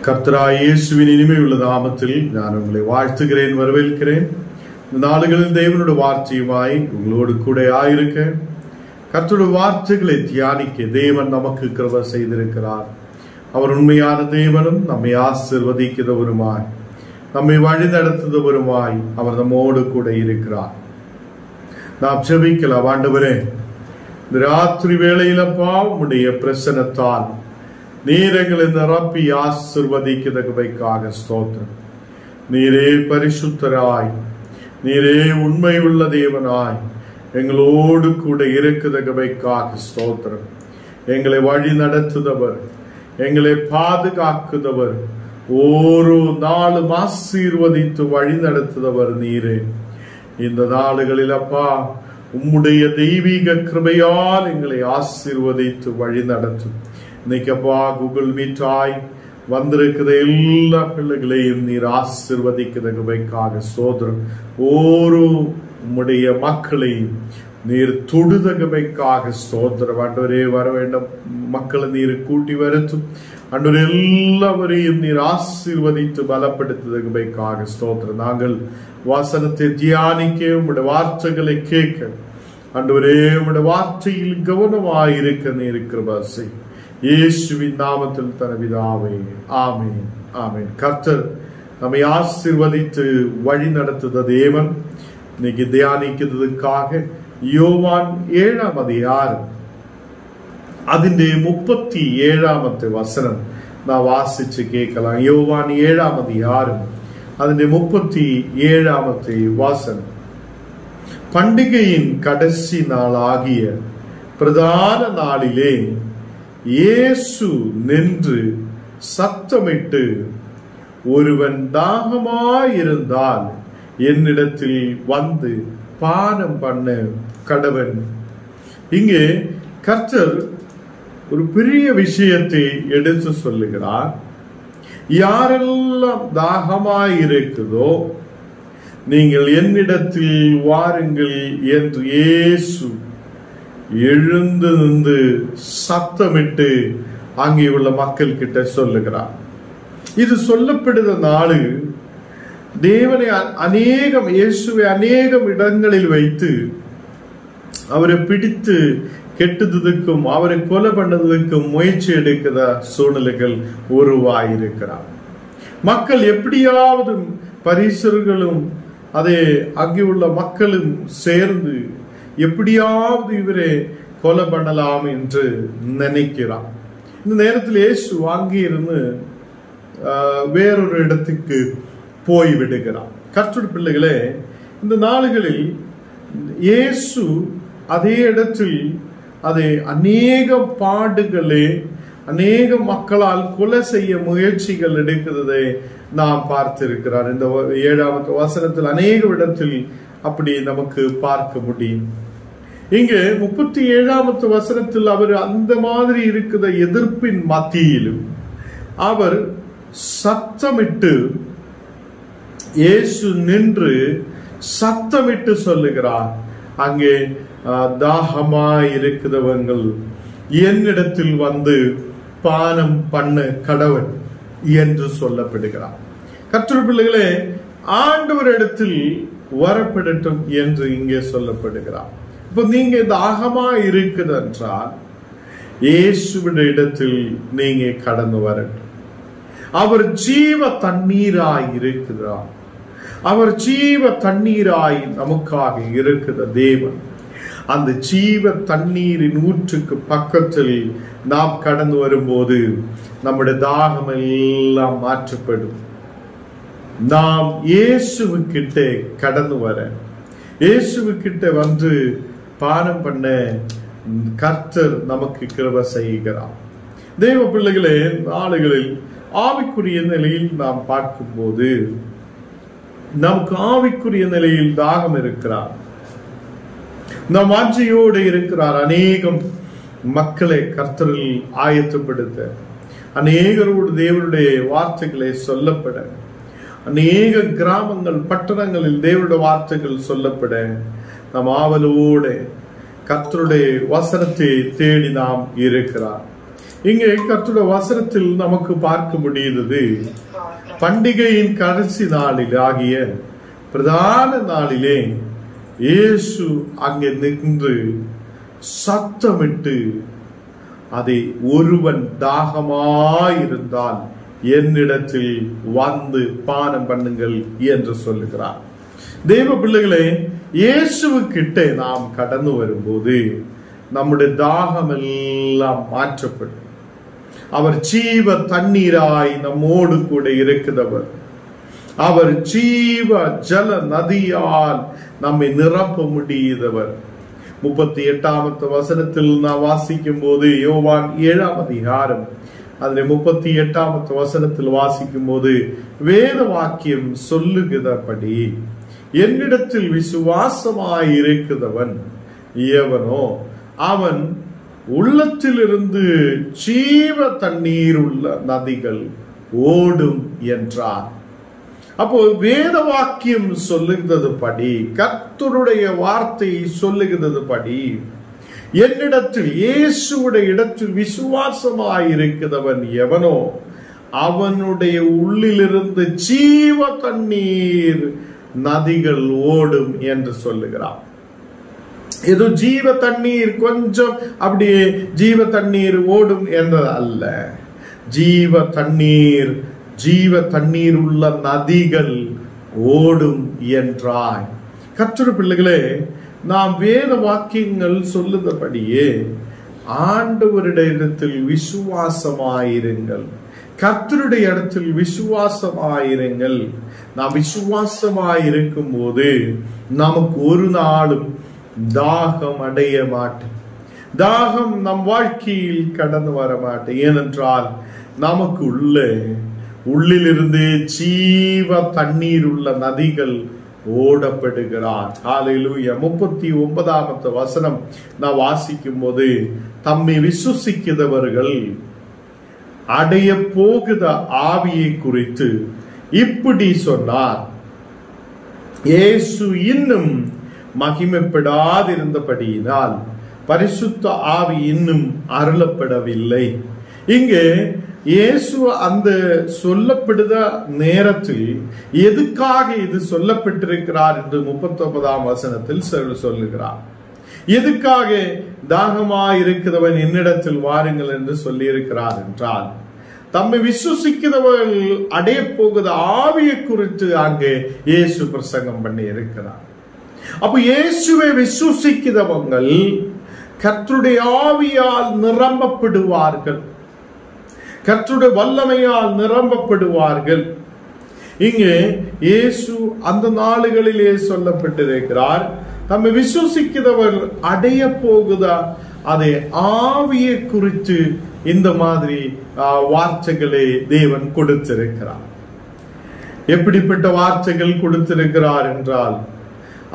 கர்த்தராகிய இயேசுவின் இனிமையுள்ள நாமத்தில் நான் உங்களை வாழ்த்துகிறேன், வரவேற்கிறேன். இந்த நாளுகளில் தேவனுடைய வார்த்தையுமாய் உங்களோடு கூட ஆயிருக்க, கர்த்தருடைய வார்த்தைகளை தியானிக்க தேவன் நமக்கு கிருபை செய்திருக்கிறார். அவர் உண்மையான தேவனும் நம்மை ஆசீர்வதிக்கிறவருமாய், நம்மை வழி நடத்துகிறவருமாய் அவர் நம்மோடு கூட இருக்கிறார். நாம் ஜெபிக்கலாம். ஆண்டவரே, இந்த ராத்திரி வேளையிலப்பா உம்முடைய பிரசன்னத்தால் நீர் எங்களை நிரப்பி ஆசீர்வதிக்கிறதுக்காக ஸ்தோத்திரம். நீரே பரிசுத்தராய், நீரே உண்மை உள்ள தேவனாய் எங்களோடு கூட இருக்கிறதுக்காக ஸ்தோத்திரம். எங்களை வழி நடத்துதவர், எங்களை பாதுகாக்குதவர், ஒரு நாளும் ஆசீர்வதித்து வழி நடத்துதவர் நீரே. இந்த நாளுகளில் அப்பா உம்முடைய தெய்வீக கிருபையால் எங்களை ஆசீர்வதித்து வழி நடத்தும். இன்னைக்கு அப்பா கூகுள் மீட்டாய் வந்திருக்கிற எல்லா பிள்ளைகளையும் நீர் ஆசீர்வதிக்கிறதுக்காக ஸ்தோத்திரம். ஒரு உம்முடைய மக்களையும் நீர் தொடுதகமைக்காக ஸ்தோத்திரம். ஆண்டவரே, வர வேண்டும் மக்களை நீர் கூட்டி வருத்தும். ஆண்டவரே, எல்லாவரையும் நீர் ஆசீர்வதித்து பலப்படுத்துவதற்காக ஸ்தோத்திரம். நாங்கள் வசனத்தை தியானிக்க, உம்முடைய வார்த்தைகளை கேட்க, ஆண்டவரே உம்முடைய வார்த்தையில் கவனமாயிருக்க நீர் கிருபை செய். இயேசுவின் நாமத்தில் பிதாவே, ஆமென், ஆமென். கர்த்தர் நம்மை ஆசீர்வதித்து வழி நடத்துத தேவன். இன்னைக்கு தியானிக்கிறதுக்காக யோவான் 7ஆம் அதிகாரம் അതിന്റെ 37ാമത്തെ വസനം നാം വാസിച്ച് കേൾக்கலாம். യോവാൻ 7ആം அதிகாரம் അതിന്റെ 37ാമത്തെ വസനം. பண்டிகையின் கடைசி நாளாகிய பிரதான நாளிலே இயேசு நின்று சத்தமிட்டு, ஒருவன் தாகமாயிருந்தால் என்னிடத்தில் வந்து பானம் பண்ண கடவன். இங்கே கர்த்தர் ஒரு பெரிய விஷயத்தை எடுத்து சொல்லுகிறார். யாரெல்லாம் தாகமாயிருக்குதோ நீங்கள் என்னிடத்தில் வாருங்கள் என்று இயேசு எழுந்து நின்று சத்தமிட்டு அங்கே உள்ள மக்கள் கிட்ட சொல்லுகிறார். இது சொல்லப்படுத நாளு தேவனை இயேசுவை அநேகம் இடங்களில் வைத்து அவரை பிடித்து கெட்டதுக்கும் அவரை கொலை பண்ணதுக்கும் முயற்சி எடுக்கிற சூழ்நிலைகள் உருவாயிருக்கிறார். மக்கள் எப்படியாவது பரிசர்களும் அதே அங்கே உள்ள மக்களும் சேர்ந்து எப்படியாவது இவரை கொலை பண்ணலாம் என்று நினைக்கிறார். இந்த நேரத்தில் இயேசு வாங்கியிருந்து வேறொரு இடத்துக்கு போய் விடுகிறார். கர்த்தருடைய பிள்ளைகளே, இந்த நாளுகளில் இயேசு அதே இடத்தில் அதை அநேக பாடுகளே, அநேக மக்களால் கொலை செய்ய முயற்சிகள் எடுக்கிறதை நாம் பார்த்திருக்கிறார். இந்த 7ஆம் வசனத்தில் அநேக இடத்தில் அப்படி நமக்கு பார்க்க முடியும். இங்கே 37ஆம் வசனத்தில் அவர் அந்த மாதிரி இருக்கிற எதிர்ப்பின் மத்தியிலும் அவர் சத்தமிட்டு, இயேசு நின்று சத்தமிட்டு சொல்லுகிறார், அங்கே தாகமாய் இருக்கிறவங்கள் என்னிடத்தில் வந்து பானம் பண்ண கடவன் என்று சொல்லப்படுகிறார். கர்த்தருடைய பிள்ளைகளே, ஆண்டவர் இடத்தில் வரப்படட்டும் என்று இங்கே சொல்லப்படுகிறார். இப்ப நீங்க தாகமாய் இருக்குது என்றால் இயேசுவின் இடத்தில் நீங்க கடந்து வரட்டும். அவர் ஜீவ தண்ணீராய் இருக்கிறார். அவர் ஜீவ தண்ணீராய் நமக்காக இருக்கிற தேவன். அந்த ஜீவ தண்ணீரின் ஊற்றுக்கு பக்கத்தில் நாம் கடந்து வரும்போது நம்முடைய தாகம் எல்லாம் மாற்றப்படும். நாம் இயேசுவுக்கிட்ட கடந்து வர, இயேசுவுக்கிட்ட வந்து பானம் பண்ண கர்த்தர் நமக்கு கிருபை செய்கிறார். தேவ பிள்ளைகளே, நாளுகளில் ஆவிக்குரிய நிலையில் நாம் பார்க்கும் போது நமக்கு ஆவிக்குரிய நிலையில் தாகம் இருக்கிறார், நம் வாஞ்சையோடு இருக்கிறார். அநேகம் மக்களை கர்த்தரில் ஆயத்தப்படுத்த, அநேகரோடு தேவனுடைய வார்த்தைகளை சொல்லப்பட, அநேக கிராமங்கள் பட்டணங்களில் தேவனுடைய வார்த்தைகள் சொல்லப்பட நம் ஆவலோடு கர்த்தருடைய வசனத்தை தேடி நாம் இருக்கிறார். இங்கே கர்த்தருடைய வசனத்தில் நமக்கு பார்க்க முடியுது, பண்டிகையின் கடைசி நாளில் ஆகிய பிரதான நாளிலே இயேசு அங்கே நின்று சத்தமிட்டு, அதை ஒருவன் தாகமாயிருந்தால் என்னிடத்தில் வந்து பானம் பண்ணுங்கள் என்று சொல்லுகிறார். தேவ பிள்ளைகளே, இயேசுவுக்கிட்ட நாம் கடந்து வரும்போது நம்முடைய தாகம் எல்லாம் மாற்றப்படும். அவர் ஜீவ தண்ணீராய் நம்மோடு கூட இருக்கிறவர். அவர் ஜீவ ஜல நதியால் நம்மை நிரப்ப முடியதவர். 38வது வசனத்தில் நாம் வாசிக்கும் போது, யோவான் 7ஆம் அதிகாரம் அதில் 38வது வசனத்தில் வாசிக்கும் போது வேத வாக்கியம் சொல்லுகிறபடி, என்னிடத்தில் விசுவாசமாய் இருக்கிறவன் எவனோ அவன் உள்ளத்திலிருந்து ஜீவ தண்ணீர் உள்ள நதிகள் ஓடும் என்றார். அப்போ வேத வாக்கியம் சொல்லுகிறது படி, கர்த்தருடைய வார்த்தை சொல்லுகிறது படி, என்னிடத்தில் இயேசுடைய இடத்தில் விசுவாசமாயிருக்கிறவன் எவனோ அவனுடைய உள்ளிலிருந்து ஜீவ தண்ணீர் நதிகள் ஓடும் என்று சொல்லுகிறான். ஏதோ ஜீவ தண்ணீர் கொஞ்சம் அப்படியே ஜீவ தண்ணீர் ஓடும் என்றது அல்ல. ஜீவ தண்ணீர் உள்ள நதிகள் ஓடும் என்றாய். கர்த்தருடைய பிள்ளைகளே, நாம் வேத வாக்கியங்கள் சொல்லுதபடியே ஆண்டவரிடத்தில் விசுவாசமாயிருங்கள், கர்த்தருடைய இடத்தில் விசுவாசமாயிருங்கள். நாம் விசுவாசமாயிருக்கும் போது நமக்கு ஒரு நாளும் தாகம் அடைய மாட்டேன், தாகம் நம் வாழ்க்கையில் கடந்து வர மாட்டேன். ஏனென்றால் நமக்கு உள்ளிலிருந்து ஜீவ தண்ணீர் உள்ள நதிகள் ஓடப்படுகிறார். ஹல்லேலூயா. 39வது வசனம் நான் வாசிக்கும் போது, தம்மை விசுவாசிக்கிறவர்கள் அடைய போகுத ஆவியை குறித்து இப்படி சொன்னார். இயேசு இன்னும் மகிமைப்படாதிருந்தபடியினால் பரிசுத்த ஆவி இன்னும் அருளப்படவில்லை. இங்கே இயேசு அந்த சொல்லப்படுத நேரத்தில் எதுக்காக இது சொல்லப்பட்டிருக்கிறார் என்று 39ஆம் வசனத்தில் சொல்லுகிறார். எதுக்காக தாகமாயிருக்கிறவன் என்னிடத்தில் வாருங்கள் என்று சொல்லி இருக்கிறார் என்றால், தம்மை விசுவாசிக்கிறவர்கள் அடைய போகுத ஆவியை குறித்து அங்கே இயேசு பிரசங்கம் பண்ணி இருக்கிறார். அப்ப இயேசுவை விசுவாசிக்கிறவங்கள் கர்த்தருடைய ஆவியால் நிரம்பப்படுவார்கள், கர்த்தருடைய வல்லமையால் நிரம்பப்படுவார்கள். இங்கே இயேசு அந்த நாளுகளிலே சொல்லப்பட்டிருக்கிறார், தம்மை விசுவாசிக்கிறவர் அடைய போகுதா அதை ஆவியை குறித்து இந்த மாதிரி வார்த்தைகளை தேவன் கொடுத்திருக்கிறார். எப்படிப்பட்ட வார்த்தைகள் கொடுத்திருக்கிறார் என்றால்,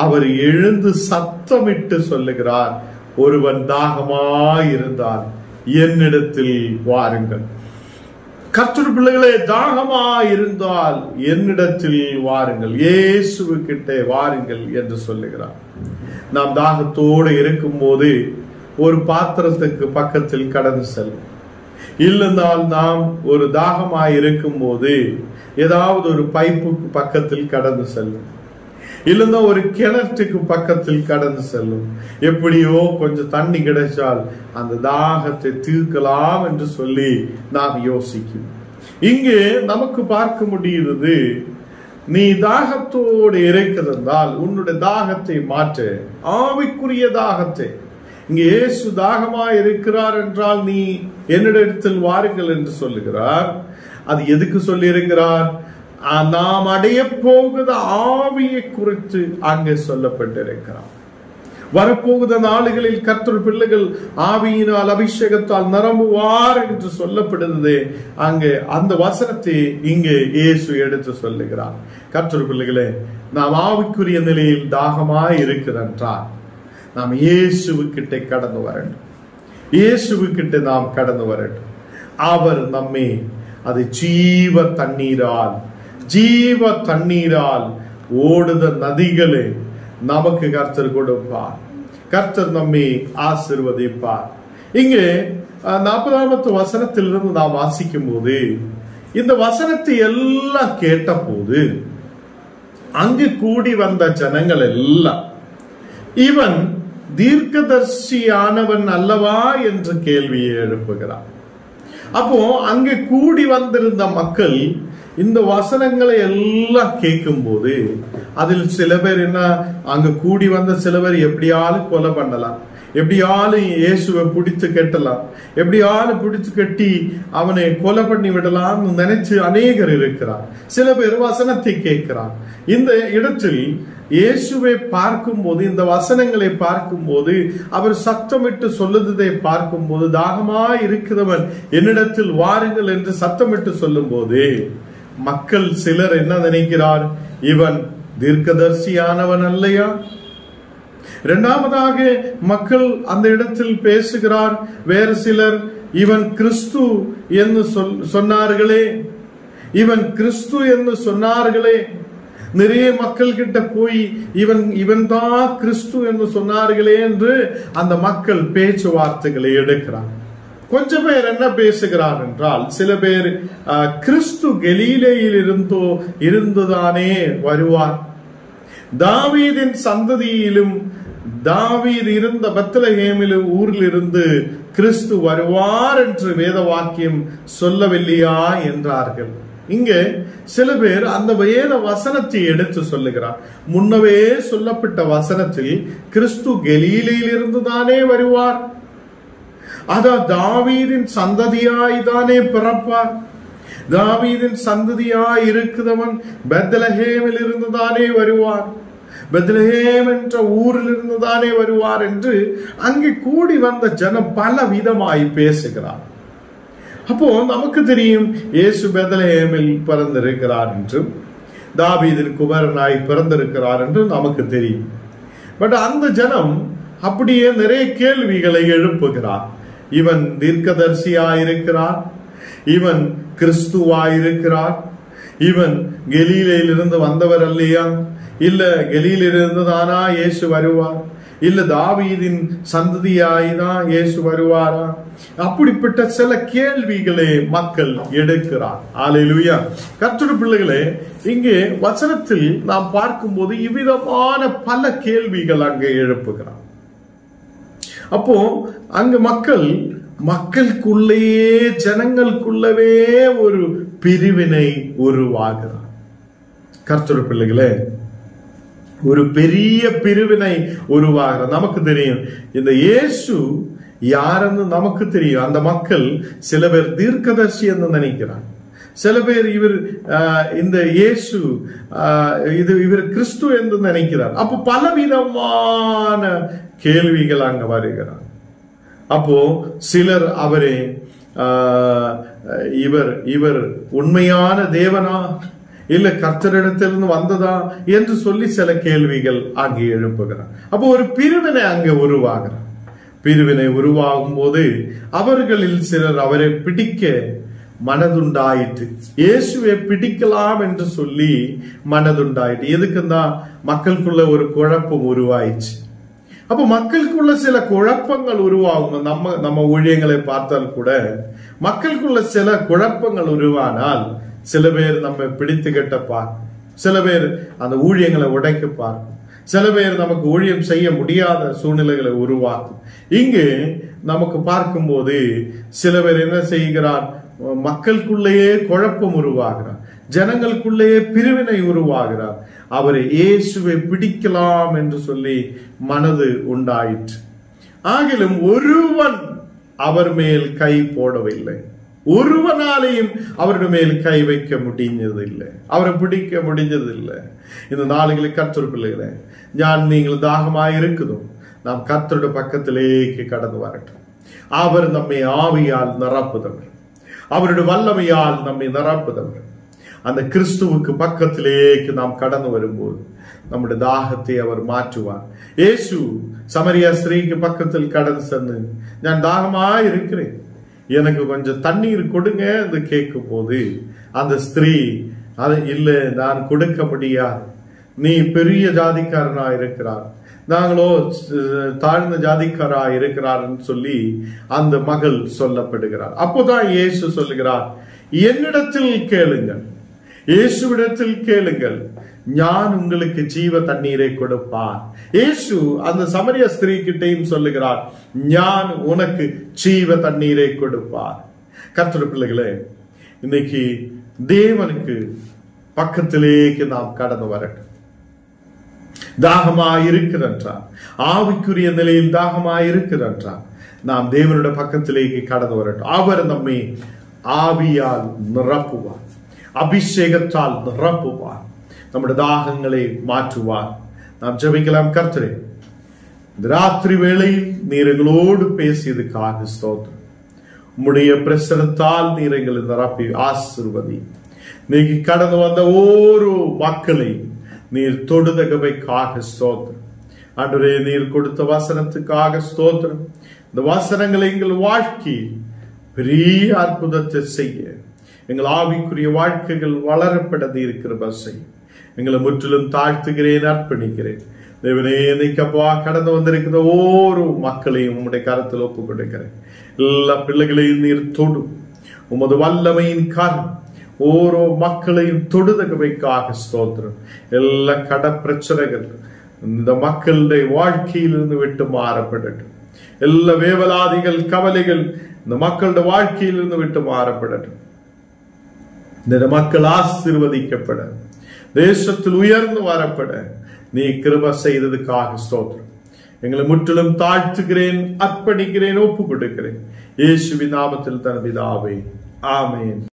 அவர் எழுந்து சத்தமிட்டு சொல்லுகிறார், ஒருவன் தாகமாயிருந்தால் என்னிடத்தில் வாருங்கள். கர்த்தருடைய பிள்ளைகளே, தாகமாயிருந்தால் என்னிடத்தில் வாருங்கள், இயேசுவுக்கிட்ட வாருங்கள் என்று சொல்லுகிறார். நாம் தாகத்தோடு இருக்கும் போது ஒரு பாத்திரத்துக்கு பக்கத்தில் கடந்து செல்லும். இல்லைனால் நாம் ஒரு தாகமாய் இருக்கும் போது ஏதாவது ஒரு பைப்புக்கு பக்கத்தில் கடந்து செல்லும், இல்லைன்னா ஒரு கிணற்றுக்கு பக்கத்தில் கடந்து செல்லும். எப்படியோ கொஞ்சம் தண்ணி கிடைச்சால் அந்த தாகத்தை தீர்க்கலாம் என்று சொல்லி நாம் யோசிக்கும். இங்கே நமக்கு பார்க்க முடிகிறது, நீ தாகத்தோடு இருக்கிறதால் உன்னுடைய தாகத்தை மாற்ற, ஆவிக்குரிய தாகத்தை. இங்கே இயேசு தாகமாய் இருக்கிறார் என்றால் நீ என்னிடத்தில் வாருங்கள் என்று சொல்லுகிறார். அது எதுக்கு சொல்லி இருக்கிறார்? நாம் அடைய போகுத ஆவியை குறித்து அங்கே சொல்லப்பட்டிருக்கிறார். வரப்போகுத நாளுகளில் கர்த்தர் பிள்ளைகள் ஆவியினால் அபிஷேகத்தால் நிரம்புவார் என்று சொல்லப்படுகிறது. அங்கே அந்த வசனத்தை இங்கே இயேசு எடுத்து சொல்லுகிறார். கர்த்தர் பிள்ளைகளே, நாம் ஆவிக்குரிய நிலையில் தாகமாய் இருக்கிறார், நாம் இயேசுவுக்கிட்ட கடந்து வரணும், இயேசுவுக்கிட்ட நாம் கடந்து வரணும். அவர் நம்மை அது ஜீவ தண்ணீரால் ஓடுத நதிகளே நமக்கு கர்த்தர் கொடுப்பார், கர்த்தர் நம்மை ஆசீர்வதிப்பார். இங்கே 40வது வசனத்திலிருந்து நாம் வாசிக்கும் போது இந்த வசனத்தை எல்லாம் கேட்ட போது அங்கு கூடி வந்த ஜனங்கள் எல்லாம் இவன் தீர்க்கதரிசியானவன் அல்லவா என்று கேள்வியை எழுப்புகிறார். அப்போ அங்கு கூடி வந்திருந்த மக்கள் இந்த வசனங்களை எல்லாம் கேட்கும் போது அதில் சில பேர் என்ன, அங்க கூடி வந்த சில பேர் எப்படியாலும் கொலை பண்ணலாம், எப்படியாலும் இயேசுவை பிடித்து கட்டலாம், எப்படியாலும் பிடித்து கட்டி அவனை கொலை பண்ணி விடலாம் நினைச்சு அநேகர் இருக்கிறார். சில பேர் வசனத்தை கேட்கிறார். இந்த இடத்தில் இயேசுவை பார்க்கும் போது, இந்த வசனங்களை பார்க்கும் போது, அவர் சத்தமிட்டு சொல்லுவதை பார்க்கும் போது, தாகமா இருக்கிறவன் என்னிடத்தில் வாருங்கள் என்று சத்தமிட்டு சொல்லும் போது மக்கள் சிலர் என்ன நினைக்கிறார், இவன் தீர்க்கதரிசியானவன் அல்லையா? இரண்டாவதாக மக்கள் அந்த இடத்தில் பேசுகிறார். வேறு சிலர் இவன் கிறிஸ்து என்று சொன்னார்களே, இவன் கிறிஸ்து என்று சொன்னார்களே. நிறைய மக்கள் கிட்ட போய் இவன் தான் கிறிஸ்து என்று சொன்னார்களே என்று அந்த மக்கள் பேச்சுவார்த்தைகளை எடுக்கிறார். கொஞ்சம் பேர் என்ன பேசுகிறார் என்றால், சில பேர் கிறிஸ்து கலிலேயில் இருந்துதானே வருவார், தாவீதின் சந்ததியிலும் தாவீது இருந்த பெத்லகேமிலும் ஊரில் இருந்து கிறிஸ்து வருவார் என்று வேத வாக்கியம் சொல்லவில்லையா என்றார்கள். இங்கே சில பேர் அந்த வேத வசனத்தை எடுத்து சொல்லுகிறார். முன்னவே சொல்லப்பட்ட வசனத்தில் கிறிஸ்து கலிலேயில் இருந்துதானே வருவார், அதான் தாவீதின் சந்ததியாய் தானே பிறப்பார், தாவீதின் சந்ததியாய் இருக்கிறவன் பெத்லகேமில் இருந்துதானே வருவார், பெத்லகேம் என்ற ஊரில் இருந்துதானே வருவார் என்று அங்கே கூடி வந்த ஜனம் பல விதமாய் பேசுகிறார். அப்போ நமக்கு தெரியும் இயேசு பெத்லகேமில் பிறந்திருக்கிறார் என்றும் தாவீதின் குமாரனாய் பிறந்திருக்கிறார் என்றும் நமக்கு தெரியும். பட் அந்த ஜனம் அப்படியே நிறைய கேள்விகளை எழுப்புகிறார். இவன் தீர்க்கதரிசியாயிருக்கிறார், இவன் கிறிஸ்துவாயிருக்கிறார், இவன் கலிலேயில் இருந்து வந்தவர் அல்லையா, இல்ல கலிலேயிலிருந்து தானா இயேசு வருவார், இல்ல தாவீதின் சந்ததியாய்தான் இயேசு வருவாரா? அப்படிப்பட்ட சில கேள்விகளை மக்கள் எடுக்கிறார். அல்லேலூயா. கர்த்தருடைய பிள்ளைகளே, இங்கே வசனத்தில் நாம் பார்க்கும்போது இவ்விதமான பல கேள்விகள் அங்கே எழுப்புகிறார். அப்போ அங்கு மக்களுக்குள்ளேயே ஜனங்களுக்குள்ளவே ஒரு பிரிவினை உருவாகிறார். கர்த்தருடைய பிள்ளைகளே, ஒரு பெரிய பிரிவினை உருவாகிறார். நமக்கு தெரியும் இந்த இயேசு யாருன்னு நமக்கு தெரியும். அந்த மக்கள் சில பேர் தீர்க்கதரிசி என்று நினைக்கிறார், சில பேர் இந்த இயேசு இவர் கிறிஸ்து என்று நினைக்கிறார். அப்போ பலவிதமான கேள்விகள் அங்க வருகிறார். அப்போ சிலர் அவரே இவர் உண்மையான தேவனா இல்ல கர்த்தரிடத்திலிருந்து வந்ததா என்று சொல்லி சில கேள்விகள் அங்கே எழுப்புகிறார். அப்போ ஒரு பிரிவினை அங்கே உருவாகிறார். பிரிவினை உருவாகும் போது அவர்களில் சிலர் அவரை பிடிக்க மனதுண்டாயிற்று, இயேசுவை பிடிக்கலாம் என்று சொல்லி மனதுண்டாயிற்று. எதுக்குன்னா மக்களுக்குள்ள ஒரு குழப்பம் உருவாயிடுச்சு. அப்ப மக்களுக்குள்ள சில குழப்பங்கள் உருவாகும். நம்ம ஊழியங்களை பார்த்தால் கூட மக்களுக்குள்ள சில குழப்பங்கள் உருவானால் சில பேர் நம்ம பிடித்து கட்டப்பார், சில பேர் அந்த ஊழியங்களை உடைக்க பார்க்கும், சில பேர் நமக்கு ஊழியம் செய்ய முடியாத சூழ்நிலைகளை உருவாக்கும். இங்கு நமக்கு பார்க்கும்போது சில பேர் என்ன செய்கிறார், மக்களுக்குள்ளேயே குழப்பம் உருவாகிறார், ஜனங்களுக்குள்ளேயே பிரிவினை உருவாகிறார். அவரை இயேசுவை பிடிக்கலாம் என்று சொல்லி மனது உண்டாயிற்று. ஆகிலும் ஒருவன் அவர் மேல் கை போடவில்லை, ஒருவனாலையும் அவருடைய மேல் கை வைக்க முடிஞ்சதில்லை, அவரை பிடிக்க முடிஞ்சதில்லை. இந்த நாளுகளில் கர்த்தருடைய பிள்ளைகளே, நீங்கள் தாகமாய் இருக்குதோ நாம் கர்த்தருடைய பக்கத்திலேக்கு கடந்து வரட்டும். அவர் நம்மை ஆவியால் நிரப்புதவர், அவருடைய வல்லமையால் நம்மை நிரப்புதவர். அந்த கிறிஸ்துவுக்கு பக்கத்திலேக்கு நாம் கடந்து வரும்போது நம்முடைய தாகத்தை அவர் மாற்றுவார். இயேசு சமரியா ஸ்திரீக்கு பக்கத்தில் கடந்து சென்று, நான் தாகமாய் இருக்கிறேன், எனக்கு கொஞ்சம் தண்ணீர் கொடுங்க என்று கேட்கும் போது அந்த ஸ்திரீ அதை இல்லை, நான் கொடுக்க முடியாது, நீ பெரிய ஜாதிக்காரனா இருக்கிறார், நாங்களோ தாழ்ந்த ஜாதிக்காரா இருக்கிறார்னு சொல்லி அந்த மகள் சொல்லப்படுகிறார். அப்போதான் இயேசு சொல்லுகிறார், என்னிடத்தில் கேளுங்கள், இயேசுவிடத்தில் கேளுங்கள், நான் உங்களுக்கு ஜீவ தண்ணீரை கொடுப்பார். இயேசு அந்த சமரிய ஸ்திரீ கிட்டையும் சொல்லுகிறார், நான் உனக்கு ஜீவ தண்ணீரை கொடுப்பார். கர்த்தருடைய பிள்ளைகளே, இன்னைக்கு தேவனுக்கு பக்கத்திலேக்கு நாம் கடந்து வரட்டும். தாகமாய் இருக்கிறார், ஆவிக்குரிய நிலையில் தாகமாய் இருக்கிறார், நாம் தேவனுடைய பக்கத்திலேக்கு கடந்து வரட்டும். அவர் நம்மை ஆவியால் நிரப்புவார், அபிஷேகத்தால் நிரப்புவார், நம்முடைய தாகங்களை மாற்றுவார். நாம் ஜெபிக்கலாம். கர்த்தரே, இந்த ராத்திரி வேளையில் நீர் எங்களோடு பேசியதுக்காக ஸ்தோத்திரம். உம்முடைய பிரசனத்தால் நீர் எங்களை நிரப்பி ஆசீர்வதி. நீங்க கடந்து வந்த ஒரு மக்களை நீர் தொடுதகவைக்காக ஸ்தோத்திரம். ஆண்டவரே, நீர் கொடுத்த வசனத்துக்காக ஸ்தோத்திரம். இந்த வசனங்களை எங்கள் வாழ்க்கையில் பெரிய அற்புதத்தை செய்ய, எங்கள் ஆவிக்குரிய வாழ்க்கைகள் வளரப்படது இருக்கிற பசை எங்களை முற்றிலும் தாழ்த்துகிறேன், அர்ப்பணிக்கிறேன். தேவனே, இன்னைக்கப்பா கடந்து வந்திருக்கிற ஒவ்வொரு மக்களையும் உம்முடைய கரத்தில் ஒப்பு கொடுக்கிறேன். எல்லா பிள்ளைகளையும் நீர் தொடும். உமது வல்லமையின் கரம் ஓரோ மக்களையும் தொடுதகவைக்காக ஸ்தோத்திரம். எல்லா கட பிரச்சனைகள் இந்த மக்களுடைய வாழ்க்கையிலிருந்து விட்டு மாறப்படட்டும். எல்லா வேவலாதிகள், கவலைகள் இந்த மக்களுடைய வாழ்க்கையிலிருந்து விட்டு மாறப்படட்டும். இந்த மக்கள் ஆசீர்வதிக்கப்பட, தேசத்தில் உயர்ந்து வரப்பட நீ கிருபை செய்ததுக்காக ஸ்தோத்திரம். எங்களை முற்றிலும் தாழ்த்துகிறேன், அர்ப்பணிக்கிறேன், ஒப்பு கொடுக்கிறேன். இயேசுவின் நாமத்தில் தன் பிதாவே, ஆமென்.